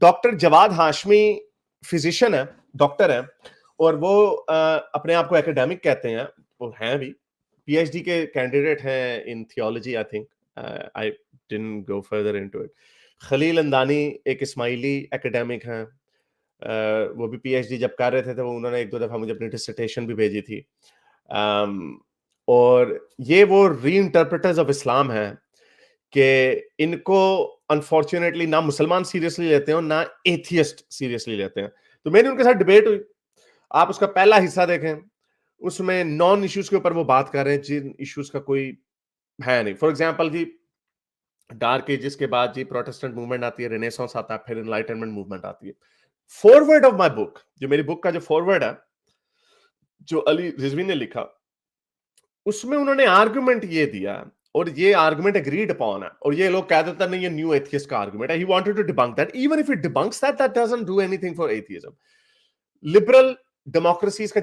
Doctor Jawad Hashmi physician है, doctor है, और वो अपने आप को एकेडमिक कहते हैं, वो हैं भी, पीएचडी के कैंडिडेट हैं in theology, I think. I didn't go further into it. Khalil Andani एक इस्माइली एकेडमिक हैं, वो भी पीएचडी जब कर रहे थे तो उन्होंने एक दो दफा मुझे अपनी डिसर्टेशन भी भेजी थी। और ये वो री इंटरप्रेटर्स ऑफ इस्लाम हैं कि इनको अनफॉर्चुनेटली ना मुसलमान सीरियसली लेते हैं और ना एथियस्ट सीरियसली लेते हैं। तो मेरी उनके साथ डिबेट हुई। आप उसका पहला हिस्सा देखें, उसमें नॉन इश्यूज के ऊपर वो बात कर रहे हैं जिन इश्यूज का कोई है नहीं। फॉर एग्जांपल जी, डार्क एजेस के बाद जी प्रोटेस्टेंट मूवमेंट आती है, रेनेसांस आता है, फिर एनलाइटनमेंट मूवमेंट आती है। फॉरवर्ड ऑफ माय बुक, जो मेरी बुक का जो फॉरवर्ड है, जो अली रिजवी ने लिखा, उसमें उन्होंने आर्गुमेंट ये दिया, और ये आर्गुमेंट एग्रीड अपॉन है, और ये लोग कह देते हैं नहीं ये न्यू एथियस्ट का आर्गुमेंट है। He wanted to debunk that. Even if it debunks that, that doesn't do anything for atheism. Liberal democracies का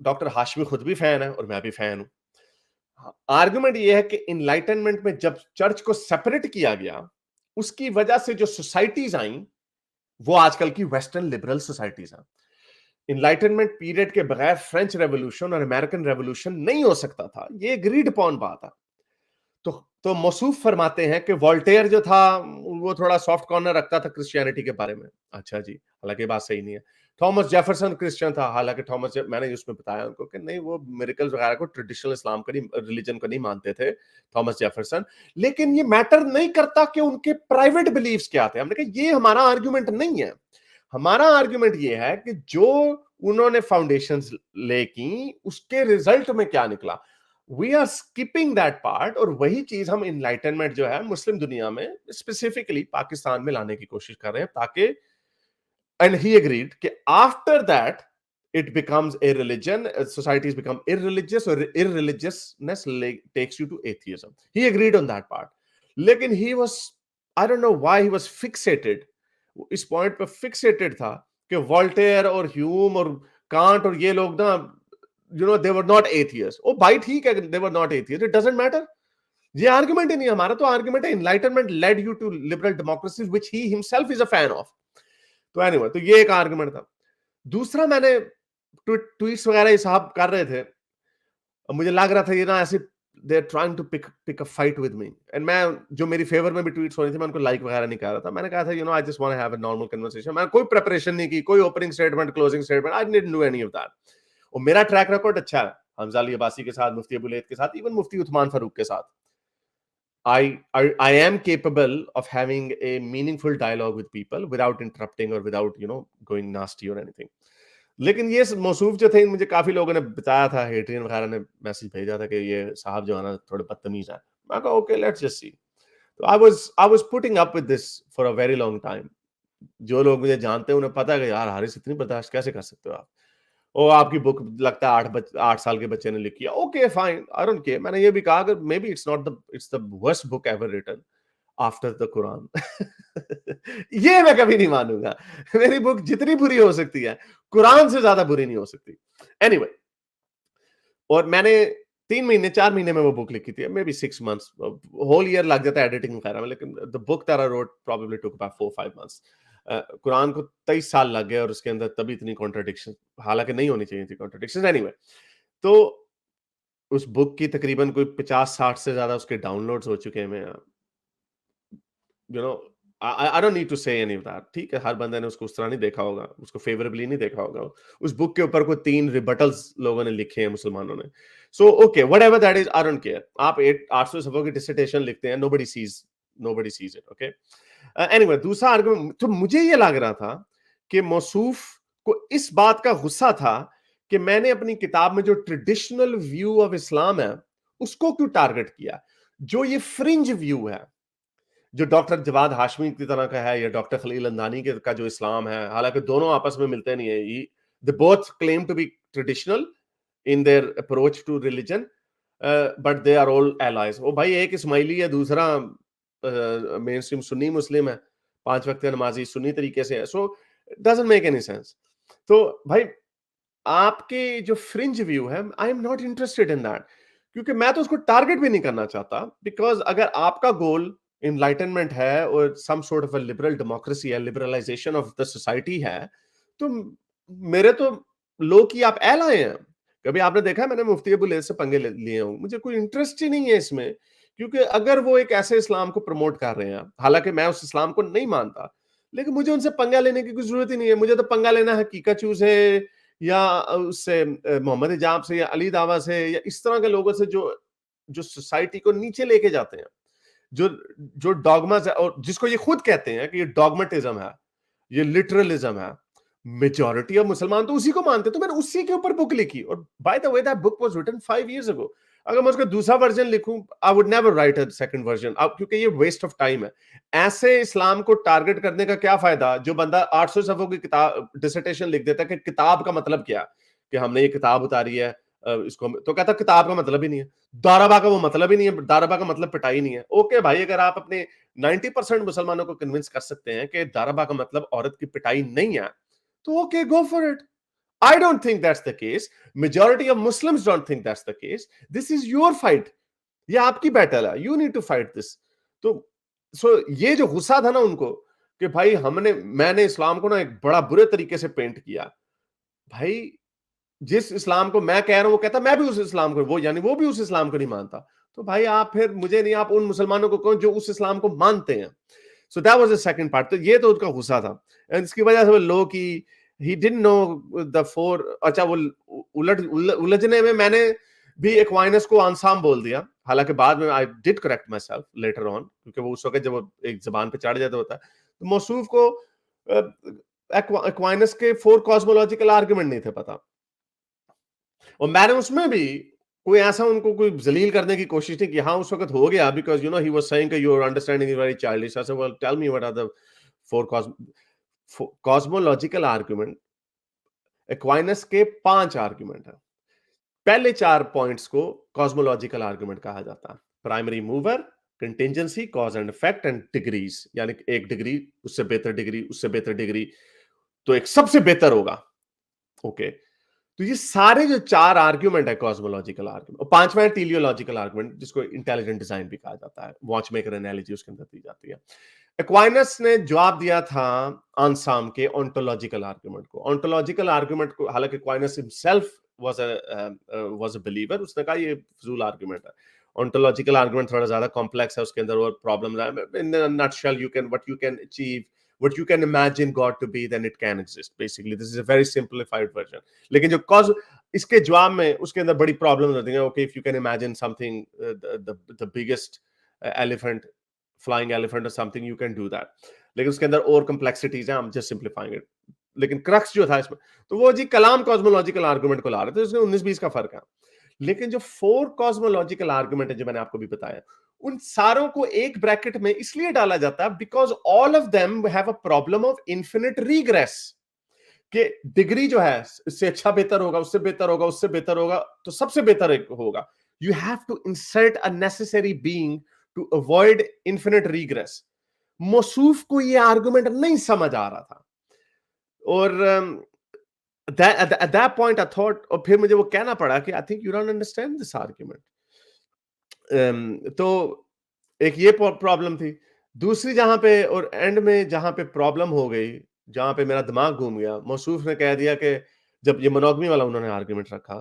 डॉक्टर हाशमी खुद भी फैन है और मैं भी फैन हूं। आर्गुमेंट ये है कि इनलाइटनमेंट में जब चर्च को सेपरेट किया गया, उसकी वजह से जो सोसाइटीज आई वो आजकल की वेस्टर्न लिबरल सोसाइटीज हैं। इनलाइटनमेंट पीरियड के बगैर फ्रेंच रेवोल्यूशन और अमेरिकन रेवोल्यूशन नहीं हो सकता था, ये एग्रीड अपॉन बात है। तो मौसूफ फरमाते हैं कि वोल्टेयर जो था वो थोड़ा सॉफ्ट कॉर्नर रखता था क्रिश्चियनिटी के बारे में। अच्छा जी, हालांकि बात सही नहीं है। थॉमस जेफरसन क्रिश्चियन था, हालांकि मैंने उसमें बताया उनको कि नहीं, वो मिरेकल्स वगैरह को ट्रेडिशनल इस्लाम का नहीं, रिलीजन को नहीं मानते थे थॉमस जेफरसन। लेकिन ये मैटर नहीं करता कि उनके प्राइवेट बिलीव्स क्या थे। हमने कहा ये हमारा आर्ग्यूमेंट नहीं है। हमारा आर्ग्यूमेंट ये है कि जो उन्होंने फाउंडेशंस ले की, उसके रिजल्ट में क्या निकला। We are skipping that part, और वही चीज हम इनलाइटनमेंट जो है मुस्लिम दुनिया में, स्पेसिफिकली पाकिस्तान में लाने की कोशिश कर रहे हैं, ताकि, एंड ही एग्रीड कि after that it becomes a religion, societies become irreligious, or irreligiousness takes you to atheism. He agreed on that part. लेकिन he was, I don't know why he was fixated, इस point पे fixated था कि Voltaire और Hume और can't और ये लोग ना, they were not atheists. ओ भाई ठीक है, they were not atheists, it doesn't matter. ये आर्गुमेंट ही नहीं, हमारा तो आर्गुमेंट है enlightenment led you to liberal democracies which he himself is a fan of. तो anyway, तो ये एक आर्गुमेंट था। दूसरा, मैंने ट्वीट्स वगैरह ये साहब कर रहे थे, और मुझे लग रहा था ये ना ऐसे they are trying to pick a fight with me, and मैं जो मेरी फेवर में भी ट्वीट्स हो रही थी, मैं उनको लाइक वगैरह नहीं कर रहा था। मैंने कहा था I just want to have a normal conversation. मैंने कोई प्रिपरेशन नहीं की, कोई opening statement, closing statement, I didn't do any of that. और मेरा ट्रैक रिकॉर्ड अच्छा है, हमजा अली अब्बासी के साथ, मुफ्ती अबू लैथ के साथ, इवन मुफ्ती उस्मान फारूक के साथ। I am capable of having a meaningful dialogue with people without interrupting or without going nasty or anything. लेकिन ये मौसूफ जो थे, मुझे काफी लोगों ने बताया था, हेट्रियन वगैरह ने मैसेज भेजा था कि ये साहब जो है ना थोड़े बदतमीज हैं। मैं कहा ओके, लेट्स जस्ट सी। तो I was putting up with this for a very long time. जो लोग मुझे जानते हैं उन्हें पता है कि यार हारिस इतनी बर्दाश्त कैसे कर सकते हो आप, और आपकी बुक लगता है 8 साल के बच्चे ने लिखी है। Okay fine, I don't care. मैंने ये भी कहा कि maybe it's the worst book ever written after the Quran. ये मैं कभी नहीं मानूंगा। मेरी बुक जितनी बुरी हो सकती है, कुरान से ज्यादा बुरी नहीं हो सकती। एनीवे, और मैंने 3 महीने 4 महीने में वो बुक लिखी थी, maybe 6 months, whole year लग जाता है एडिटिंग वगैरह में, लेकिन the book that I wrote probably took about 4-5 months. Quran को 23 साल लग गए, और उसके अंदर तभी इतनी कॉन्ट्रडिक्शन, हालांकि नहीं होनी चाहिए थी कॉन्ट्रडिक्शन। एनीवे, तो उस बुक की तकरीबन कोई 50-60 से ज्यादा उसके डाउनलोड्स हो चुके हैं। You know I don't need to say any of that. ठीक है, हर बंदे ने उसको उस तरह नहीं देखा होगा, उसको फेवरेबली नहीं देखा होगा। उस बुक के ऊपर कोई 3 रिबटल्स लोगों ने लिखे हैं मुसलमानों ने। So okay, whatever that is, I don't care. आप 800 सफ़ों की डिसर्टेशन लिखते हैं, nobody sees it. Okay, anyway, दूसरा आर्गुमेंट, तो मुझे ये लग रहा था कि मौसूफ को इस बात का गुस्सा था कि मैंने अपनी किताब में जो ट्रेडिशनल व्यू ऑफ इस्लाम है उसको क्यों टारगेट किया। जो ये फ्रिंज व्यू है, जो डॉक्टर जवाद हाशमी की तरह का है, या डॉक्टर खलील अंदानी के का जो इस्लाम है, हालांकि दोनों आपस में मिलते नहीं है। They both claim to be traditional in their approach to religion, but they are all allies. ओ भाई, एक इस्माइली है, दूसरा मेन स्ट्रीम सुन्नी मुस्लिम है, 5 वक्त नमाजी सुन्नी तरीके से है। सो डजंट मेक एनी सेंस। तो भाई, आपके जो फ्रिंज व्यू है, आई am not interested in that, क्योंकि मैं तो उसको टारगेट भी नहीं करना चाहता। बिकॉज अगर आपका गोल इनलाइटनमेंट है और some sort of a liberal democracy है, लिबरलाइजेशन ऑफ द सोसाइटी है, तो मेरे तो लो की आप एल आए हैं। कभी आपने देखा है मैंने मुफ्ती अबू लैथ से पंगे लिए हूं? मुझे कोई इंटरेस्ट ही नहीं है इसमें, क्योंकि अगर वो एक ऐसे इस्लाम को प्रमोट कर रहे हैं, हालांकि मैं उस इस्लाम को नहीं मानता, लेकिन मुझे उनसे पंगा लेने की कोई जरूरत ही नहीं है। मुझे तो पंगा लेना है हकीकत से, या उससे मोहम्मद हिजाब से, या अली दावा से, या इस तरह के लोगों से जो जो सोसाइटी को नीचे लेके जाते हैं, जो जो डॉगमास है, और जिसको ये खुद कहते हैं कि ये डॉगमेटिज्म है, ये लिटरलिज्म है। मेजॉरिटी ऑफ मुसलमान तो उसी को मानते हैं, तो मैंने उसी के ऊपर बुक लिखी। और by the way that book was written 5 years ago. अगर मैं उसका दूसरा वर्जन लिखूं, I would never write a second version, अब क्योंकि ये वेस्ट ऑफ टाइम है। ऐसे इस्लाम को टारगेट करने का क्या फायदा, जो बंदा 800 सफ़ों की किताब डिसर्टेशन लिख देता है कि किताब का मतलब क्या, कि हमने ये किताब उतारी है, इसको तो कहता किताब का मतलब ही नहीं है, दारबा का वो मतलब ही नहीं है, दारबा का मतलब पिटाई नहीं है। ओके भाई, अगर आप अपने 90% मुसलमानों को कन्विंस कर सकते हैं कि दारबा का मतलब औरत की पिटाई नहीं है, तो okay, go for it. I don't think that's the case. Majority of Muslims don't think that's the case. This is your fight. ये आपकी बैटल है, you need to fight this. तो ये जो गुस्सा था ना उनको, कि भाई मैंने इस्लाम को ना एक बड़ा बुरे तरीके से पेंट किया। भाई, जिस इस्लाम को मैं कह रहा हूं वो कहता मैं भी उस इस्लाम को, वो यानी वो भी उस इस्लाम को नहीं मानता। तो भाई आप फिर मुझे नहीं, आप उन मुसलमानों को कौन जो उस इस्लाम को मानते हैं। So that was the second part. तो ये तो उसका गुस्सा था, एंड इसकी वजह से वो लो की he didn't know the four. अच्छा, वो उलझने में मैंने भी एक्वाइनस को अनसाम बोल दिया, हालांकि बाद में I did correct my self later on, क्योंकि वो उस वक्त जब वो एक जबान पे चढ़ जाता होता है, तो मौसूफ को एक्वाइनस के 4 कॉस्मोलॉजिकल आर्गुमेंट नहीं थे पता। और मैंने उसमें भी कोई ऐसा उनको कोई जलील करने की कोशिश नहीं की। हाँ, उस वक्त हो गया, because he was saying your understanding is very childish. I said well tell me what are the 4 cosmological argument. Aquinas के 5 आर्गुमेंट है। पहले 4 पॉइंट्स को कॉस्मोलॉजिकल आर्गुमेंट कहा जाता है। Primary mover, contingency, cause and effect, and degrees, यानी एक degree, उससे बेहतर डिग्री, उससे बेहतर डिग्री, तो एक सबसे बेहतर होगा। ओके, तो ये सारे जो 4 आर्ग्यूमेंट है कॉस्मोलॉजिकल आर्ग्यूमेंट, और 5वां है टेलियोलॉजिकल आर्ग्यूमेंट, जिसको इंटेलिजेंट डिजाइन भी कहा जाता है, वॉच मेकर एनालॉजी उसके अंदर दी जाती है। एक्वाइनस ने जवाब दिया था आंसाम के ओंटोलॉजिकल आर्ग्यूमेंट को। ओंटोलॉजिकल आर्ग्यूमेंट को, हालांकि Aquinas himself was a believer, उसने कहा ये फजूल आर्ग्यूमेंट है। ओंटोलॉजिकल आर्ग्यूमेंट थोड़ा ज्यादा कॉम्प्लेक्स है, उसके अंदर और प्रॉब्लम्स है। In a nutshell, you can achieve what you can imagine God to be, then it can exist. Basically, this is a very simplified version. लेकिन जो cause इसके जवाब में उसके अंदर बड़ी प्रॉब्लम होती है। Okay, if you can imagine something, the biggest elephant, flying elephant or something, you can do that. लेकिन उसके अंदर और complexities हैं, I'm just simplifying it. लेकिन क्रक्स जो था इसमें, तो वो जी कलाम कॉस्मोलॉजिकल आर्गुमेंट को ला रहे थे, उसमें 19-20 का फर्क है। लेकिन जो 4 कॉस्मोलॉजिकल आर्गुमेंट है, जो मैंने आपको भी बताया, उन सारों को एक ब्रैकेट में इसलिए डाला जाता है because all of them have a problem of infinite regress. कि डिग्री जो है, इससे अच्छा बेहतर होगा, उससे बेहतर होगा, उससे बेहतर होगा, तो सबसे बेहतर होगा। You have to insert a necessary being to avoid infinite regress. मौसूफ को यह आर्गुमेंट नहीं समझ आ रहा था, और at that point I thought, और फिर मुझे वो कहना पड़ा कि I think you don't understand this argument. तो एक ये प्रॉब्लम थी। दूसरी जहां पे, और एंड में जहां पे प्रॉब्लम हो गई, जहां पे मेरा दिमाग घूम गया, मौसूफ ने कह दिया कि जब ये मोनोगमी वाला उन्होंने आर्गुमेंट रखा,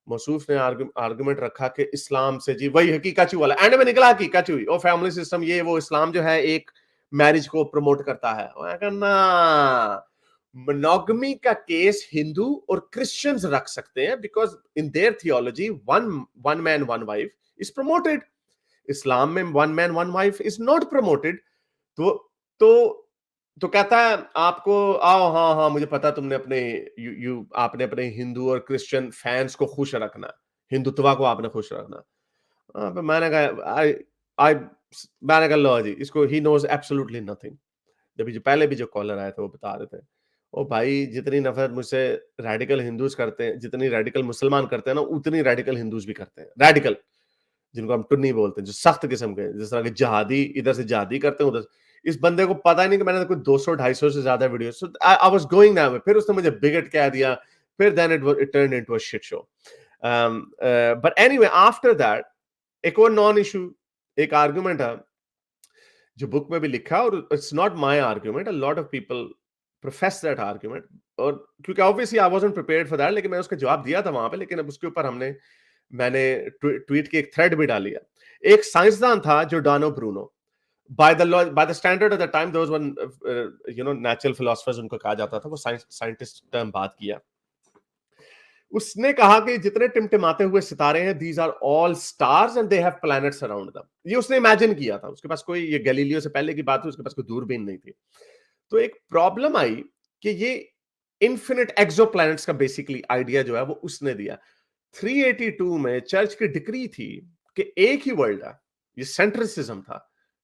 मौसूफ ने आर्गुमेंट रखा कि इस्लाम से जी वही हकीकत वाला, एंड में निकला हकीकत हुई और फैमिली सिस्टम, ये वो इस्लाम जो है एक मैरिज को प्रमोट करता है। ना, मोनोगमी का केस हिंदू और क्रिश्चियंस रख सकते हैं, because in their theology one man one wife is promoted. इस्लाम में one man one wife is not promoted. तो तो तो कहता है आपको, आओ, हाँ हाँ मुझे पता, तुमने अपने आपने अपने हिंदू और क्रिश्चियन फैंस को खुश रखना, हिंदुत्व को आपने खुश रखना। तो मैंने कहा आई मैंने कहा लो जी, इसको ही नोज एब्सोल्युटली नथिंग। जब जो पहले भी जो कॉलर आए थे वो बता रहे थे, ओ भाई जितनी नफरत मुझसे रेडिकल हिंदूज करते हैं, जितनी रेडिकल मुसलमान करते हैं ना, उतनी रेडिकल हिंदूज भी करते हैं। रेडिकल, जिनको हम टुन्नी बोलते हैं, जो सख्त किस्म के, जिस तरह के जहादी, इधर से जहादी करते हैं, उधर। इस बंदे को पता ही नहीं कि मैंने कोई 200-250 से ज्यादा video, so I was going that way. फिर उसने मुझे बिगट कह दिया, फिर then it turned into a shit show. But anyway, after that एक और नॉन इशू, एक आर्गुमेंट है जो बुक में भी लिखा, और it's not my argument, a lot of people profess that argument, और क्योंकि obviously I wasn't prepared for that, लेकिन मैं उसका जवाब दिया था वहां पे, लेकिन अब उसके ऊपर मैंने ट्वीट की एक थ्रेड भी डाली है। एक साइंसदान था Giordano Bruno, by the standard of the time, there was one natural philosophers उनको कहा जाता था, वो साइंटिस्ट टर्म बात किया। उसने कहा कि जितने टिमटिमाते हुए सितारे हैं, these are all stars and they have planets around them. ये उसने इमेजिन किया था, उसके पास कोई, ये गैलीलियो से पहले की बात है, उसके पास कोई दूरबीन नहीं थी। तो एक प्रॉब्लम आई कि ये इन्फिनिट एक्सोप्लैनेट्स का बेसिकली आइडिया जो है वो उसने दिया। 382 में चर्च की डिक्री थी कि एक ही वर्ल्ड है, ये सेंट्रिसिज्म था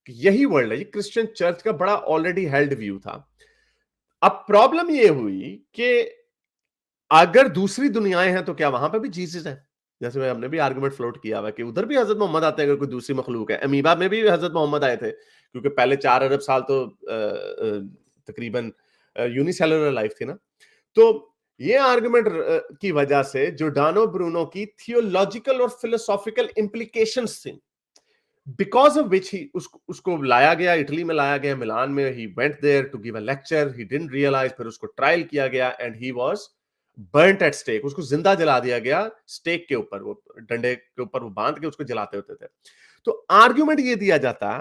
कि यही वर्ल्ड है, ये क्रिश्चियन चर्च का बड़ा ऑलरेडी हेल्ड व्यू था। अब प्रॉब्लम ये हुई कि अगर दूसरी दुनियाएं हैं तो क्या वहां पर भी जीसस है? जैसे मैं, हमने भी आर्गुमेंट फ्लोट किया हुआ कि उधर भी हजरत मोहम्मद आते हैं, अगर कोई दूसरी मखलूक है। अमीबा में भी हजरत मोहम्मद आए थे, क्योंकि पहले 4 अरब साल तो तकरीबन यूनिसेलुलर लाइफ थी ना। तो ये आर्गुमेंट की वजह से जोर्डानो ब्रूनो की थियोलॉजिकल और फिलोसॉफिकल इंप्लीकेशंस थी, बिकॉज ऑफ विच ही उसको लाया गया, इटली में लाया गया, मिलान में, he went there to give a lecture, he didn't realise, फिर उसको ट्रायल किया गया and he was burnt at stake, उसको जिंदा जला दिया गया स्टेक के ऊपर, वो डंडे के ऊपर वो बांध के उसको जलाते होते थे। तो आर्ग्यूमेंट ये दिया जाता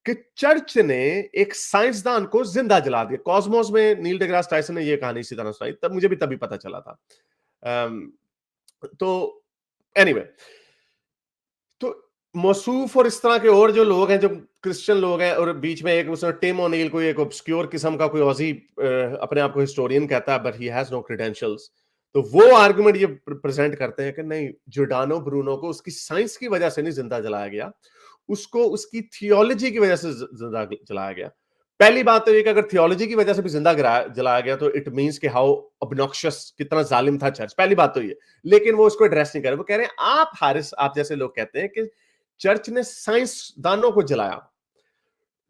कि चर्च ने एक साइंसदान को जिंदा जला दिया। कॉस्मोस में नील डिग्रास टाइसन ने ये कहानी इसी तरह सुनाई, तब मुझे भी तभी पता चला था। तो एनीवे, तो मौसूफ और इस तरह के और जो लोग हैं, जो क्रिश्चियन लोग हैं, और बीच में एक उसने टिम ओनील, कोई एक ऑब्सक्योर किस्म का कोई ऑजी अपने आप को हिस्टोरियन कहता है, but he has no credentials. तो वो आर्गुमेंट ये प्रेजेंट करते हैं कि नहीं, जोर्डानो ब्रूनो को उसकी साइंस की वजह से नहीं जिंदा जलाया गया, उसको उसकी थियोलॉजी की वजह से जिंदा जलाया गया। पहली बात तो ये कि अगर थियोलॉजी की वजह से भी जिंदा जलाया गया तो इट मींस कि हाउ ऑब्नॉक्शियस, कितना जालिम था चर्च। पहली बात तो ये, लेकिन वो उसको एड्रेस नहीं कर रहे। वो कह रहे हैं, आप हारिस, आप जैसे लोग कहते हैं कि चर्च ने साइंसदानों को जलाया।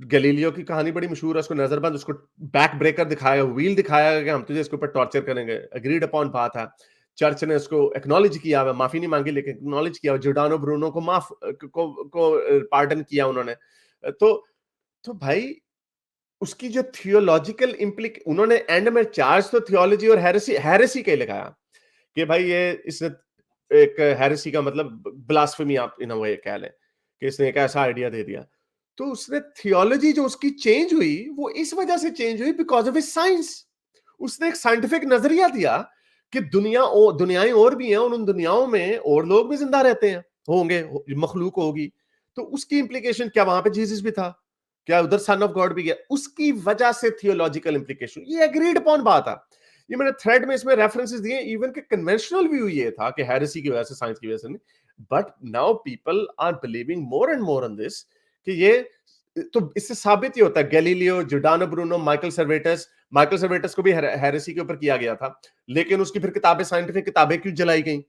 गैलीलियो की कहानी बड़ी मशहूर है, उसको नजरबंद, उसको बैक ब्रेकर दिखाया, व्हील दिखाया कि हम तुझे इसके ऊपर टॉर्चर करेंगे, एग्रीड अपॉन बात है। चर्च ने उसको एक्नॉलेज किया, माफी नहीं मांगी, लेकिन एक्नॉलेज किया। जोर्डानो ब्रूनो को माफ को पार्डन किया उन्होंने। तो तो भाई, उसकी जो थियोलॉजिकल इम्प्लिक, उन्होंने एंड में चार्ज तो थियोलॉजी और हेरेसी के लगाया कि भाई ये इसने एक हेरेसी का मतलब ब्लास्फेमी, आप इन अ वे कह लें कि इसने एक ऐसा आइडिया दे दिया। तो उसने थियोलॉजी जो उसकी चेंज हुई, वो इस वजह से चेंज हुई बिकॉज ऑफ हिज साइंस। उसने एक साइंटिफिक नजरिया दिया कि दुनियाएं और भी हैं, उन दुनियाओं में और लोग भी जिंदा रहते हैं, होंगे, मखलूक होगी। तो उसकी इंप्लीकेशन क्या, वहां पे जीसस भी था क्या, उधर सन ऑफ गॉड भी गया, उसकी वजह से थियोलॉजिकल इंप्लीकेशन, ये एग्रीड अपॉन बात है। ये मैंने थ्रेड में इसमें रेफरेंसेस दिए, इवन के कन्वेंशनल व्यू ये था कि हेरेसी की वजह से, साइंस की वजह से नहीं, but now people are believing more and more on this कि ये, तो इससे साबित ही होता है, Galileo, Giordano Bruno, Michael Servetus को भी हेरेसी के ऊपर किया गया था, लेकिन उसकी फिर किताबें, साइंटिफिक किताबें क्यों जलाई गई?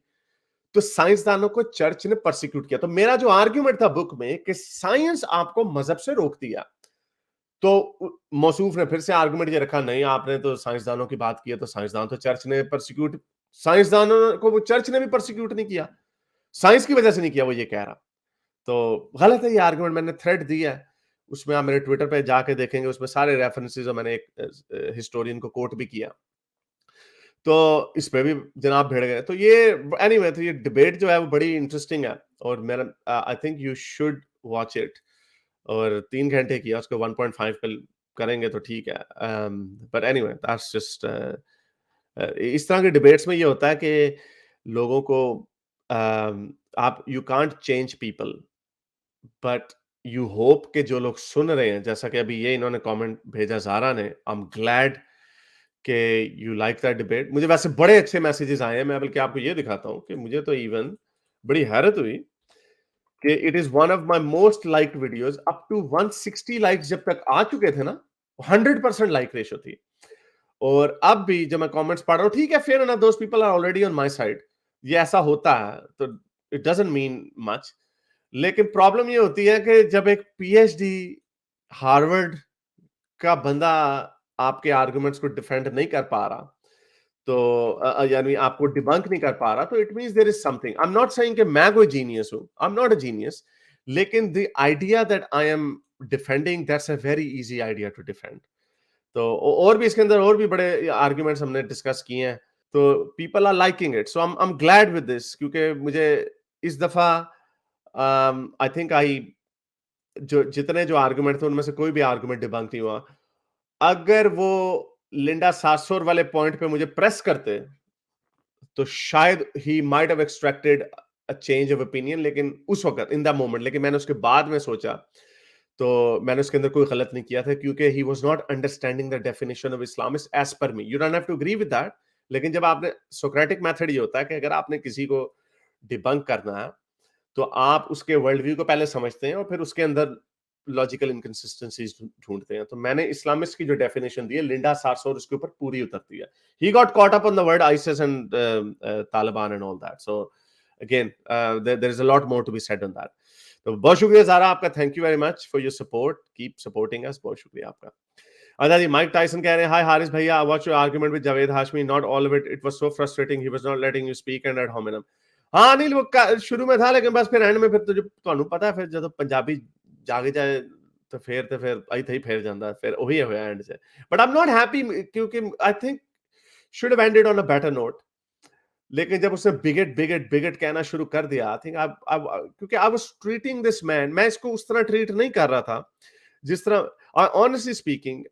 तो साइंसदानों को चर्च ने परसिक्यूट किया। तो मेरा जो आर्ग्यूमेंट था बुक में कि साइंस आपको मजहब से रोकती है, तो मौसूफ ने फिर से आर्गुमेंट ये रखा, नहीं आपने तो साइंसदानों की बात की है, तो साइंसदान तो चर्च ने परसिक्यूट, साइंसदानों को वो चर्च ने भी परसिक्यूट नहीं किया, साइंस की वजह से नहीं किया, वो ये कह रहा। तो गलत है ये आर्गुमेंट, मैंने थ्रेड दिया है, उसमें आप मेरे ट्विटर पे जाके देखेंगे, उसमें सारे रेफरेंसेस, और मैंने एक हिस्टोरियन को कोट भी किया। तो इस पे भी जनाब भिड़ गए। तो ये एनीवे, तो ये डिबेट जो है वो बड़ी इंटरेस्टिंग है, और मेरा I think you should watch it. और 3 घंटे किया, उसको 1.5 पे करेंगे तो ठीक है। बट एनीवे, दैट्स जस्ट इस तरह के डिबेट्स में ये होता है कि लोगों को, आप, you can't change people, but you hope कि जो लोग सुन रहे हैं, जैसा कि अभी ये इन्होंने कमेंट भेजा ज़ारा ने, आई एम ग्लैड कि यू लाइक दैट डिबेट। मुझे वैसे बड़े अच्छे मैसेजेस आए हैं, मैं बल्कि आपको ये दिखाता हूँ कि मुझे तो इवन बड़ी हैरत हुई कि it is one of my most liked videos, up to 160 likes जब तक आ चुके थे ना, 100% लाइक रेशो थी। और अब भी जब मैं कमेंट्स पढ़ रहा हूँ, ठीक है, fair enough, those people are already on my side, ये ऐसा होता है, तो इट डजंट मीन मच। लेकिन प्रॉब्लम ये होती है कि जब एक पीएचडी हार्वर्ड का बंदा आपके आर्गुमेंट्स को डिफेंड नहीं कर पा रहा, तो यानी आपको डिबंक नहीं कर पा रहा, तो it means there is something. I am not saying कि मैं कोई जीनियस हूं, I am not a genius, लेकिन the idea that I am defending, that's a very easy idea to defend. तो और भी इसके अंदर और भी बड़े आर्गुमेंट्स हमने डिस्कस किए हैं, तो people are liking it, so I am glad with this, क्योंकि मुझे इस दफा आई थिंक आई जो जितने जो आर्गुमेंट थे उनमें से कोई भी आर्गुमेंट डिबंक नहीं हुआ। अगर वो लिंडा सासोर वाले पॉइंट पे मुझे प्रेस करते तो शायद he might have extracted a change of opinion, लेकिन उस वक्त इन द मोमेंट, लेकिन मैंने उसके बाद में सोचा तो मैंने उसके अंदर कोई गलत नहीं किया था, क्योंकि he was not understanding the definition of Islamist as per me. You don't have to agree with that, लेकिन जब आपने सोक्रेटिक मेथड ये होता है कि अगर आपने किसी को डिबंक करना है तो आप उसके वर्ल्ड व्यू को पहले समझते हैं और फिर उसके अंदर लॉजिकल इनकंसिस्टेंसीज ढूंढते हैं। तो मैंने इस्लामिस्ट की जो डेफिनेशन दी है, लिंडा सारसोर उसके ऊपर पूरी उतरती है। He got caught up on the word ISIS and Taliban and all that, so again there is a lot more to be said on that. तो बहुत शुक्रिया ज़ारा आपका, thank you very much for your support, keep supporting us, बहुत शुक्रिया आपका। अच्छा जी, Mike Tyson कह रहे हैं, हाय हारिस भैया, I watch your argument with Javed Hashmi, not all of it, it was so frustrating, he was not letting you speak and ad hominem. हाँ अनिल, वो शुरू में था, लेकिन बस फिर एंड में फिर तो जो ਤੁਹਾਨੂੰ पता है, फिर ਜਦੋਂ ਪੰਜਾਬੀ ਜਾਗ ਜਾਏ तो फिर आई थी फिर ਜਾਂਦਾ, फिर वही होया एंड से। But I am not happy, क्योंकि I think should have ended on a better note, लेकिन जब उसने बिगेट बिगेट बिगेट कहना शुरू कर दिया, आई थिंक क्योंकि I was treating this man, मैं इसको उस तरह ट्रीट नहीं कर रहा था जिस तरह, ऑनेस्टली स्पीकिंग,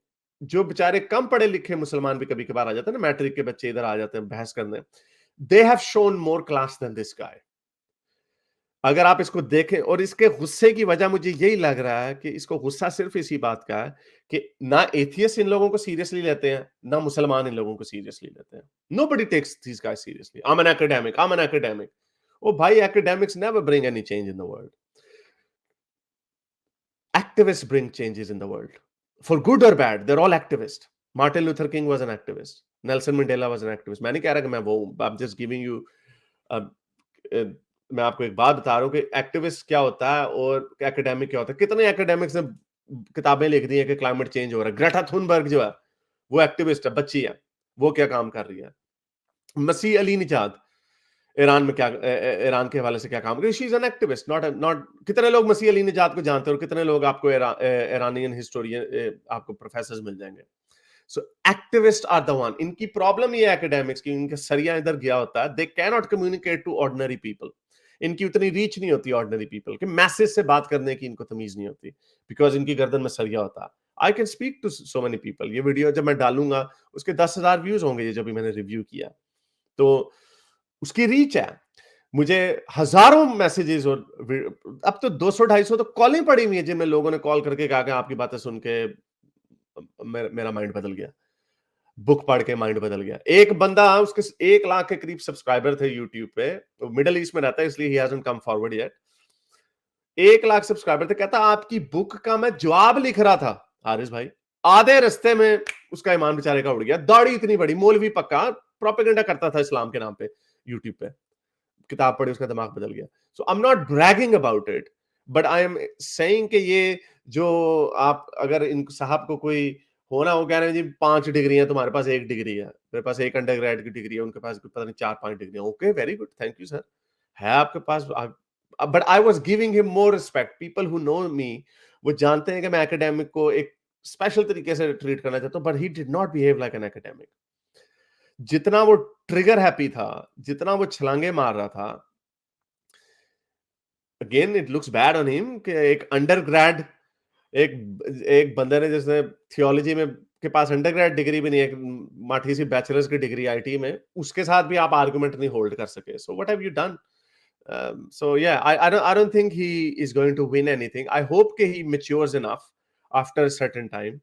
जो बेचारे कम पढ़े लिखे मुसलमान भी कभी कभार आ जाते हैं ना, मैट्रिक के बच्चे इधर आ जाते हैं बहस करने, they have shown more class than this guy. अगर आप इसको देखें, और इसके गुस्से की वजह मुझे यही लग रहा है कि इसको गुस्सा सिर्फ इसी बात का है कि ना एथियस्ट इन लोगों को सीरियसली लेते हैं, ना मुसलमान इन लोगों को सीरियसली लेते हैं। Nobody takes these guys seriously. I'm an academic. I'm an academic. Oh, भाई, academics never bring any change in the world. Activists bring changes in the world. For good or bad, they're all activists. Martin Luther King was an activist. Nelson Mandela was an activist. मैं नहीं कह रहा कि मैं वो हूं. I'm just giving you मैं आपको एक बात बता रहा हूँ कि एक्टिविस्ट क्या होता है और एकेडमिक क्या होता है। कितने एकेडमिक्स ने किताबें लिख दी हैं कि क्लाइमेट चेंज हो रहा है। ग्रेटा थुनबर्ग जो है वो एक्टिविस्ट है, बच्ची है, वो क्या काम कर रही है। मसीह अली निजाद ईरान में क्या ईरान के हवाले से क्या काम कर रही है। She is an activist, not कितने लोग मसीह अली निजाद को जानते हैं और कितने लोग आपको ईरानियन हिस्टोरियन आपको प्रोफेसर मिल जाएंगे। So activist are the one. इनकी प्रॉब्लम ये एकेडमिक्स की, इनका सरिया इधर गया होता है, they can not communicate to ordinary people. इनकी उतनी रीच नहीं होती ऑर्डिनरी पीपल के, मैसेज से बात करने की इनको तमीज नहीं होती, बिकॉज इनकी गर्दन में सरिया होता है। I can speak to so many people. ये वीडियो जब मैं डालूंगा उसके 10,000 व्यूज होंगे, ये जब भी मैंने रिव्यू किया, तो उसकी रीच है। मुझे हजारों मैसेजेस और अब तो 200-250 तो कॉलें पड़ी हुई है जिनमें लोगों ने कॉल करके कहा कि आपकी बातें सुन के मेरा माइंड बदल गया, बुक पढ़ के माइंड बदल गया। एक बंदा, उसके 1 लाख के करीब सब्सक्राइबर थे यूट्यूब पे, वो मिडिल ईस्ट में रहता है इसलिए he hasn't come forward yet. 1 lakh subscriber थे, कहता आपकी बुक का मैं जवाब लिख रहा था हारिस भाई, आधे रास्ते में उसका ईमान बेचारे का उड़ गया। दाढ़ी इतनी बड़ी, मौलवी पक्का, प्रोपेगेंडा करता था इस्लाम के नाम पे यूट्यूब पे, किताब पढ़ी उसका दिमाग बदल गया। So I am not bragging about it, but I am saying कि ये जो आप अगर इन साहब को कोई होना, वो कह रहे हैं जी 5 डिग्री है, तुम्हारे पास 1 डिग्री है, मेरे पास 1 अंडरग्रेड की डिग्री है, उनके पास पता नहीं 4-5 डिग्री है। Okay, very good, thank you sir, है आपके पास। But I was giving him more respect. People who know me, वो जानते हैं कि मैं एकेडमिक को एक स्पेशल तरीके से ट्रीट करना चाहता हूं, but he did not behave like an academic. जितना वो ट्रिगर हैप्पी था, जितना वो छलांगे मार रहा था, again it looks bad on him कि एक अंडरग्रेड, एक एक बंदे ने जिसने थियोलॉजी में के पास अंडरग्रेड डिग्री भी नहीं है, माठी सी बैचलर्स की डिग्री आईटी में, उसके साथ भी आप आर्गुमेंट नहीं होल्ड कर सके। So what have you done? So yeah, I don't think he is going to win anything. I hope that he matures enough after a certain time,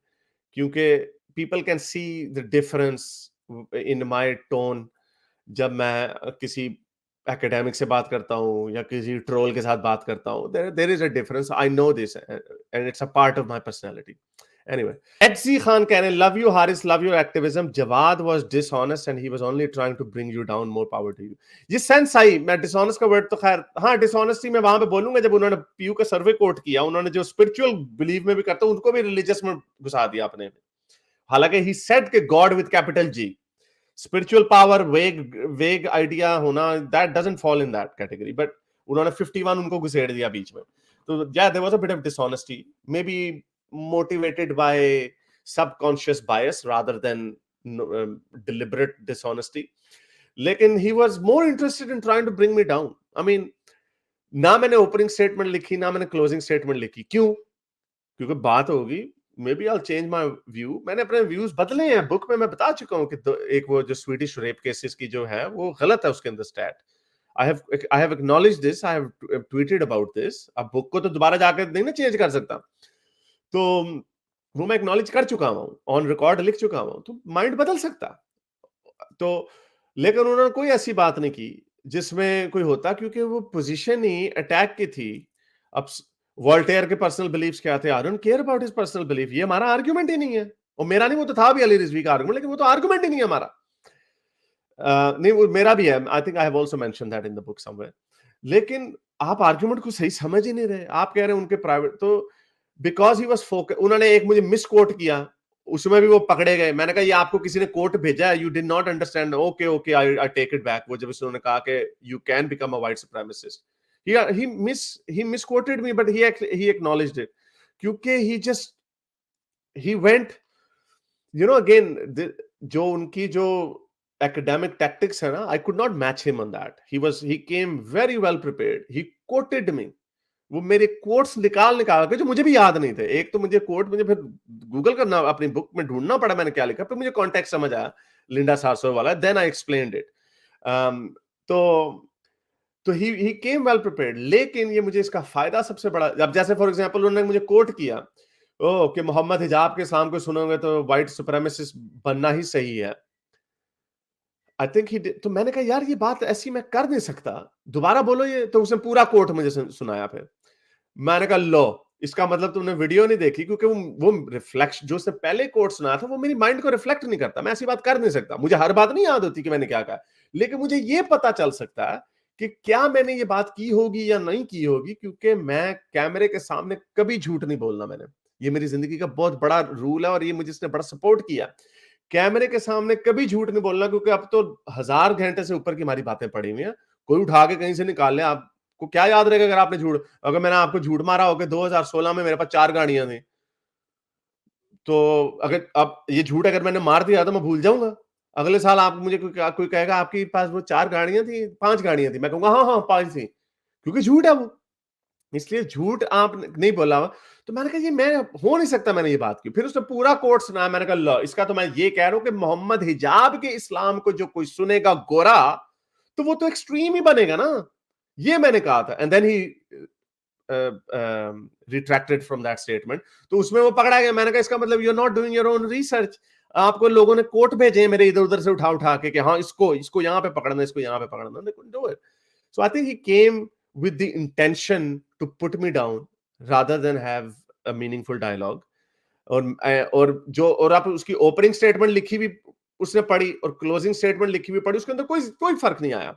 क्योंकि people can see the difference in my tone जब मैं किसी academic से बात करता हूँ या किसी ट्रोल के साथ बात करता हूँ। there is a difference. I know this and it's a part of my personality. Anyway, HC Khan कह रहे हैं, love you Haris, love your activism. Jawad was dishonest and he was only trying to bring you down. More power to you. ये sense I, मैं dishonest का word तो खैर, हाँ dishonesty मैं वहां पे बोलूंगा जब उन्होंने पीयू का सर्वे कोट किया, उन्होंने जो स्पिरिचुअल बिलीव में भी करते हैं उनको भी रिलीजियस में घुसा दिया अपने। हालांकि he said कि God with capital G, spiritual power vague idea होना, that doesn't fall in that category, but उन्होंने 51 उनको घुसेड़ दिया बीच में। तो yeah, there was a bit of dishonesty, maybe motivated by subconscious bias rather than deliberate dishonesty. लेकिन he was more interested in trying to bring me down. I mean, ना मैंने opening statement लिखी, ना मैंने क्लोजिंग स्टेटमेंट लिखी. क्यों? क्योंकि बात होगी, maybe I change my view. मैंने अपने व्यूज बदले हैं. बुक में मैं बता चुका हूं कि एक वो जो स्वीडिश रेप केसेस की जो है वो गलत है उसके अंदर stat. I have acknowledge this, I have tweeted about this. अब बुक को तो दोबारा जाकर नहीं ना चेंज कर सकता, तो वो मैं एक्नॉलेज कर चुका हूं, ऑन रिकॉर्ड लिख चुका हूं. तो माइंड बदल सकता. तो लेकिन उन्होंने कोई ऐसी बात नहीं की जिसमें कोई होता, क्योंकि वो पोजीशन ही अटैक की थी. अब वॉल्टेयर के पर्सनल बिलीफ्स क्या थे? आई don't care about his personal belief. ये हमारा आर्गुमेंट ही नहीं है. और मेरा नहीं, वो तो था भी अली रिजवी का आर्गुमेंट, लेकिन वो तो आर्गुमेंट ही नहीं है हमारा. नहीं, वो मेरा भी है. आई think I have also mention that in the book somewhere. लेकिन आप आर्गुमेंट को सही समझ ही नहीं रहे. आप कह रहे हैं उनके प्राइवेट, तो बिकॉज ही वाज फोकस. उन्होंने एक मुझे मिस कोट किया, उसमें भी वो पकड़े गए. मैंने कहा ये आपको किसी ने कोट भेजा है, you did not understand. Okay okay, I take it back. वो जब उन्होंने कहा कि you can become a white supremacist, he misquoted me, but he acknowledged it. क्योंकि he went, again, जो उनकी जो academic tactics है ना, I could not match him on that. He came very well prepared. He quoted me. वो मेरे quotes निकाल के, जो मुझे भी याद नहीं थे. एक तो मुझे कोट, मुझे फिर गूगल करना, अपनी बुक में ढूंढना पड़ा मैंने क्या लिखा, फिर मुझे कॉन्टेक्स्ट समझ आया लिंडा सारसो वाला. Then I explained it. तो ही केम वेल प्रिपेयर्ड. लेकिन ये मुझे इसका फायदा सबसे बड़ा, अब जैसे फॉर एग्जांपल उन्होंने मुझे कोट किया, ओ कि मोहम्मद हिजाब के इस्लाम को सुनोगे तो व्हाइट सुप्रीमेसिस्ट बनना ही सही है. आई थिंक ही, तो मैंने कहा यार ये बात ऐसी मैं कर नहीं सकता, दोबारा बोलो ये. तो उसने पूरा कोट मुझे सुनाया. फिर मैंने कहा लो, इसका मतलब तुमने वीडियो नहीं देखी, क्योंकि वो रिफ्लेक्शन जो उसने पहले कोट सुनाया था वो मेरी माइंड को रिफ्लेक्ट नहीं करता. मैं ऐसी बात कर नहीं सकता. मुझे हर बात नहीं याद होती कि मैंने क्या कहा, लेकिन मुझे ये पता चल सकता है कि क्या मैंने ये बात की होगी या नहीं की होगी, क्योंकि मैं कैमरे के सामने कभी झूठ नहीं बोलना. मैंने, ये मेरी जिंदगी का बहुत बड़ा रूल है और ये मुझे इसने बड़ा सपोर्ट किया. कैमरे के सामने कभी झूठ नहीं बोलना, क्योंकि अब तो 1000 घंटे से ऊपर की हमारी बातें पड़ी हुई हैं. कोई उठा के कहीं से निकाल ले, आपको क्या याद रहेगा अगर आपने झूठ, अगर मैंने आपको झूठ मारा हो कि 2016 में मेरे पास 4 गाड़ियां थी, तो अगर अब ये झूठ अगर मैंने मार दिया तो मैं भूल जाऊंगा. अगले साल आप मुझे कोई कहेगा आपके पास वो 4 गाड़ियां थी, 5 गाड़ियां थी, मैं कहूंगा हाँ हाँ 5 थी, क्योंकि झूठ है वो. इसलिए झूठ आप नहीं बोला. तो मैंने कहा ये मैं हो नहीं सकता, मैंने ये बात की. फिर उसने पूरा कोट सुनाया. मैंने कहा लो, इसका तो मैं ये कह रहा हूं कि मोहम्मद हिजाब के इस्लाम को जो कोई सुनेगा गोरा, तो वो तो एक्सट्रीम ही बनेगा ना. ये मैंने कहा था. And then he retracted from that statement. तो उसमें वो पकड़ा गया. मैंने कहा इसका मतलब you are not doing your own research. आपको लोगों ने कोट भेजे मेरे इधर उधर से उठा उठा के कि हाँ इसको यहाँ पे पकड़ना, इसको यहाँ पे पकड़ना. They couldn't do it. So I think he came with the intention to put me down rather than have a meaningful dialogue. और आप उसकी ओपनिंग स्टेटमेंट लिखी भी उसने पढ़ी और क्लोजिंग स्टेटमेंट लिखी भी पढ़ी, उसके अंदर कोई फर्क नहीं आया.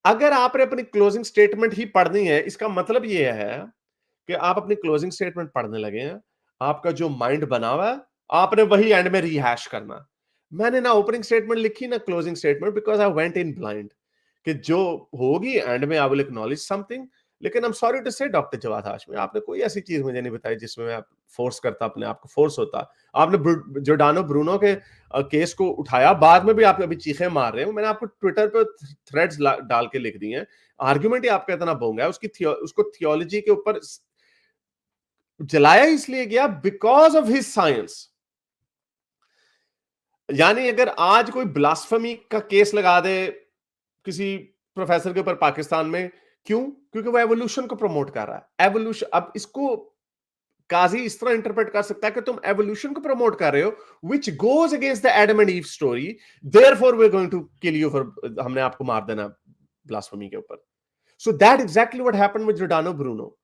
अगर आपने अपनी क्लोजिंग स्टेटमेंट ही पढ़नी है, इसका मतलब ये है कि आप अपनी क्लोजिंग स्टेटमेंट पढ़ने लगे हैं, आपका जो माइंड बना हुआ है आपने वही एंड में रिहैश करना. मैंने ना ओपनिंग स्टेटमेंट लिखी ना closing statement, because I went in blind कि जो होगी एंड में आई विल एक्नॉलेज समथिंग. लेकिन आई एम सॉरी टू से डॉक्टर जवाद हाशमी, आपने कोई ऐसी चीज मुझे नहीं बताई जिसमें मैं फोर्स करता, अपने आप को फोर्स होता. आपने जोर्डानो ब्रूनो के केस को उठाया, बाद में भी आप अभी चीखें मार रहे हो. मैंने आपको ट्विटर पे थ्रेड्स डाल के लिख दिए हैं. आर्ग्यूमेंट ही आपका इतना बोंगा है. उसको थियोलॉजी के ऊपर जलाया इसलिए गया बिकॉज ऑफ हिज साइंस. यानी अगर आज कोई ब्लास्फेमी का केस लगा दे किसी प्रोफेसर के ऊपर पाकिस्तान में, क्यों? क्योंकि वो एवोल्यूशन को प्रमोट कर रहा है. एवोल्यूशन, अब इसको काजी इस तरह इंटरप्रेट कर सकता है कि तुम एवोल्यूशन को प्रमोट कर रहे हो, which goes against the Adam and Eve story, therefore we are going to kill you for, हमने आपको मार देना ब्लास्फेमी के ऊपर. So that exactly what happened with Giordano Bruno.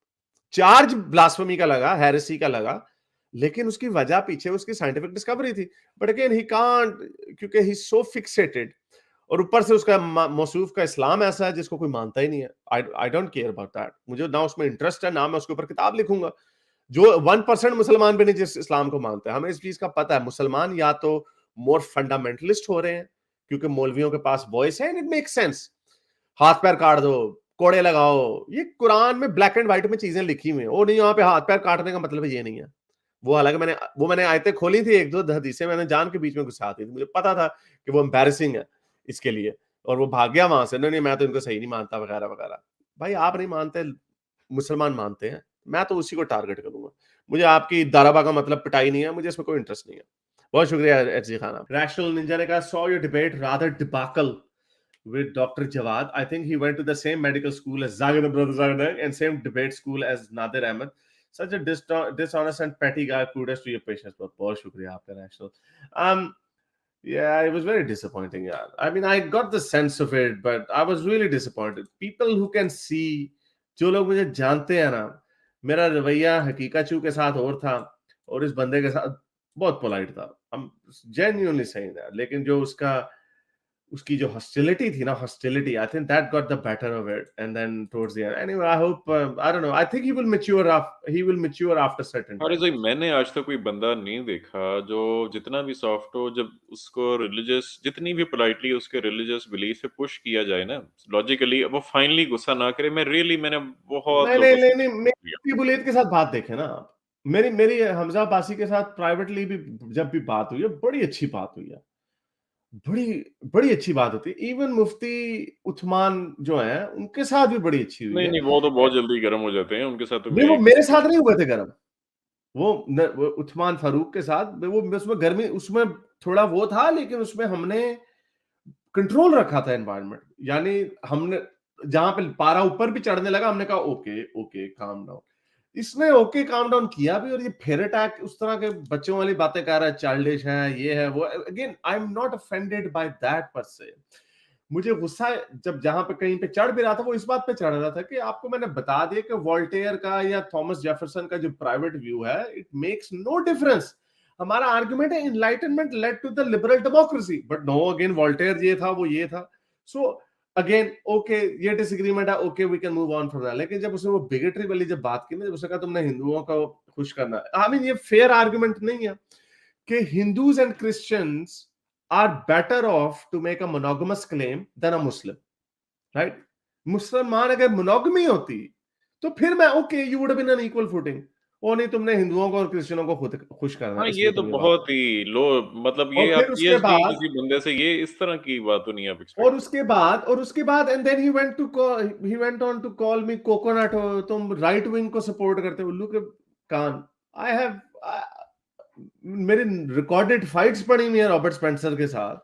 Charge blasphemy का लगा, हेरेसी का लगा, लेकिन उसकी वजह पीछे उसकी साइंटिफिक डिस्कवरी थी. बट अगेन ही कांट, क्योंकि ही सो फिक्सेटेड. और ऊपर से उसका मौसूफ का इस्लाम ऐसा है जिसको कोई मानता ही नहीं है. आई डोंट केयर अबाउट दैट. मुझे ना उसमें इंटरेस्ट है, ना मैं उसके ऊपर किताब लिखूंगा. जो 1% मुसलमान भी नहीं जिस इस्लाम को मानते हैं, हमें इस चीज का पता है. मुसलमान या तो मोर फंडामेंटलिस्ट हो रहे हैं क्योंकि मौलवियों के पास वॉइस है, एंड इट मेक सेंस. हाथ पैर काट दो, कोड़े लगाओ, ये कुरान में ब्लैक एंड व्हाइट में चीजें लिखी हुई हैं। वो नहीं, वहां पे हाथ पैर काटने का मतलब ये नहीं है। वो हालांकि मैंने आयतें खोली थी, एक दो हदीसें मैंने जान के बीच में घुसा दी थी, मुझे पता था कि वो एम्बैरेसिंग है इसके लिए, और वो भाग गया वहां से, नहीं मैं तो इनको सही नहीं मानता वगैरह वगैरह। भाई आप नहीं मानते, मुसलमान मानते हैं, मैं तो उसी को टारगेट करूंगा। मुझे आपकी दाराबा का मतलब पिटाई नहीं है, मुझे इसमें कोई इंटरेस्ट नहीं है। बहुत शुक्रिया एचजी खान। रैशनल निंजा ने कहा, saw your debate rather डिबाकल with Dr. Jawad. I think he went to the same medical school as Zagir brother Zagir and same debate school as Nadir Ahmed. Such a dishonest and petty guy. Kudos to your patience. बहुत शुक्रिया आपका National. Yeah, it was very disappointing. Yeah, I mean, I got the sense of it, but I was really disappointed. People who can see, जो लोग मुझे जानते हैं ना, मेरा रवैया हकीकाचू के साथ और था और इस बंदे के साथ बहुत पोलाइट था। I'm genuinely saying that. लेकिन जो उसकी जो हॉस्टिलिटी थी ना, hostility, I think that got the better of it and then towards the end. Anyway, I hope, I don't know, I think he will mature after certain अरे time. भाई, मैंने आज तक कोई बंदा नहीं देखा जो जितना भी सॉफ्ट हो, जब उसको रिलीजियस, जितनी भी पोलाइटली उसके रिलीजियस बिलीफ पे पुश किया जाए ना, लॉजिकली, वो फाइनली गुस्सा ना करे। मैंने बहुत नहीं नहीं लोगों से नहीं नहीं, मेरी बुलेट के साथ बात देखे ना आप, मेरी मेरी हमजा अब्बासी के साथ प्राइवेटली भी जब भी बात हुई है, बड़ी अच्छी बात हुई है, बड़ी बड़ी अच्छी बात होती है। इवन मुफ्ती उस्मान जो है, उनके साथ भी बड़ी अच्छी हुई नहीं है। नहीं, वो तो बहुत जल्दी गर्म हो जाते हैं, उनके साथ तो नहीं, वो मेरी मेरे साथ नहीं हुए थे गर्म, वो उस्मान फारूक के साथ वो, उसमें गर्मी, उसमें थोड़ा वो था, लेकिन उसमें हमने कंट्रोल रखा था एनवायरनमेंट। यानी हमने जहां पे पारा ऊपर भी चढ़ने लगा, हमने कहा ओके ओके काम डाउन। इसने ओके काम डाउन किया भी, और ये फिर अटैक उस तरह के बच्चों वाली बातें कर रहा है, चाइल्डिश है, ये है वो। Again, I am not offended by that पर से। मुझे गुस्सा जब जहां पे कहीं पे चढ़ भी रहा था, वो इस बात पे चढ़ रहा था कि आपको मैंने बता दिया कि वोल्टेयर का या थॉमस जेफरसन का जो प्राइवेट व्यू है, इट मेक्स नो डिफरेंस। हमारा आर्गुमेंट है enlightenment led to the liberal democracy, but no, again Voltaire ये था, वो ये था। सो अगेन ओके, ये डिसएग्रीमेंट है, okay we can move on from that. लेकिन जब उसने वो बिगेटरी वाली जब बात की ना, जब उसने कहा तुमने हिंदुओं को खुश करना है, आई मीन ये फेयर आर्गुमेंट नहीं है कि Hindus and Christians are better off to make a monogamous claim than a Muslim, right? मुसलमान अगर मोनोगमी होती तो फिर मैं okay, you would have been on equal footing. वो नहीं, तुमने हिंदुओं को और क्रिश्चियनों को खुद खुश करना हाँ, है, ये इसलिए तो तुम ये बात बहुत करो। ही लो, मतलब और ये आप फिर उसके पीएचडी बाद किसी बंदे से ये इस तरह की बात तो नहीं आप और एक्सपेक्ट कर। उसके बाद and then he went on to call me coconut. तुम राइट विंग को सपोर्ट करते हो, उल्लू के कान। आई हैव मेरी रिकॉर्डेड फाइट्स पड़ी हुई है रॉबर्ट स्पेंसर के साथ।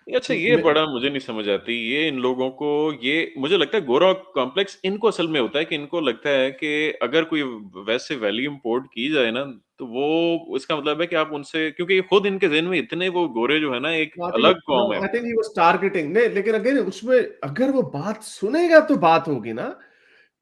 अच्छा, ये बड़ा मुझे नहीं समझ आती, ये इन लोगों को, ये मुझे लगता है गोरा कॉम्प्लेक्स इनको असल में होता है कि इनको लगता है कि अगर कोई वैसे वैल्यू इंपोर्ट की जाए ना, तो वो इसका मतलब है कि आप उनसे, क्योंकि खुद इनके ज़हन में इतने वो गोरे जो है ना, एक अलग कौम है। आई थिंक ही वाज टारगेटिंग, नहीं लेकिन अगेन उसमें अगर वो बात सुनेगा तो बात होगी ना,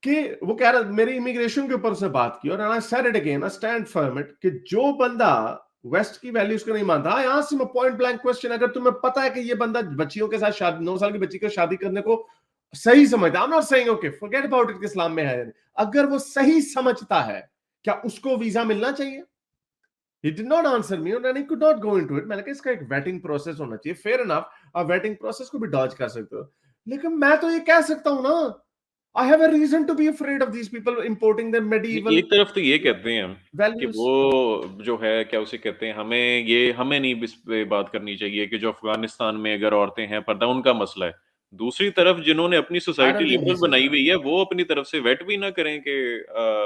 कि वो कह रहा मेरी इमिग्रेशन के ऊपर उसने बात की, और I said it again, I stand firm it, कि जो बंदा वेस्ट की वैल्यूज को नहीं मानता, I asked him a point blank question, अगर तुम्हें पता है कि ये बंदा बच्चियों के साथ शादी, 9 साल की बच्ची को शादी करने को सही समझता, आई am not saying okay forget about it कि इस्लाम में है, अगर वो सही समझता है, क्या उसको वीजा मिलना चाहिए? He did not answer me and he could not go into it. मैंने कहा इसका एक वेटिंग प्रोसेस होना चाहिए, फेयर इनफ, आप वेटिंग प्रोसेस को भी डॉज कर सकते हो, लेकिन मैं तो ये कह सकता हूं ना, I have a reason to be afraid of these people importing their medieval एक तरफ तो ये कहते हैं हम कि values. वो जो है, क्या उसे कहते हैं, हमें नहीं इस पे बात करनी चाहिए कि जो अफगानिस्तान में अगर औरतें हैं पर्दा उनका मसला है। दूसरी तरफ जिन्होंने अपनी I society don't think he liberal says बनाई that. हुई है, वो अपनी तरफ से वेट भी ना करें कि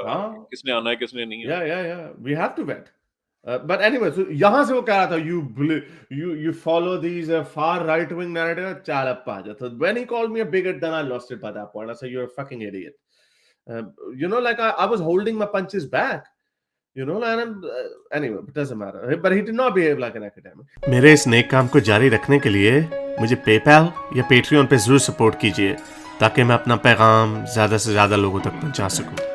हाँ, किसने आना है किसने नहीं आना। yeah, we have to vet. But anyway, so यहाँ से वो कह रहा था you follow these far right wing narrative, चल अब आ जा। So when he called me a bigot, then I lost it by that point. I said you're a fucking idiot. Like I was holding my punches back. And anyway, it doesn't matter. But he did not behave like an academic. मेरे इस नेक काम को जारी रखने के लिए मुझे PayPal या पेट्रियन पे जरूर सपोर्ट कीजिए, ताकि मैं अपना पैगाम ज्यादा से ज्यादा लोगों तक पहुंचा सकूं।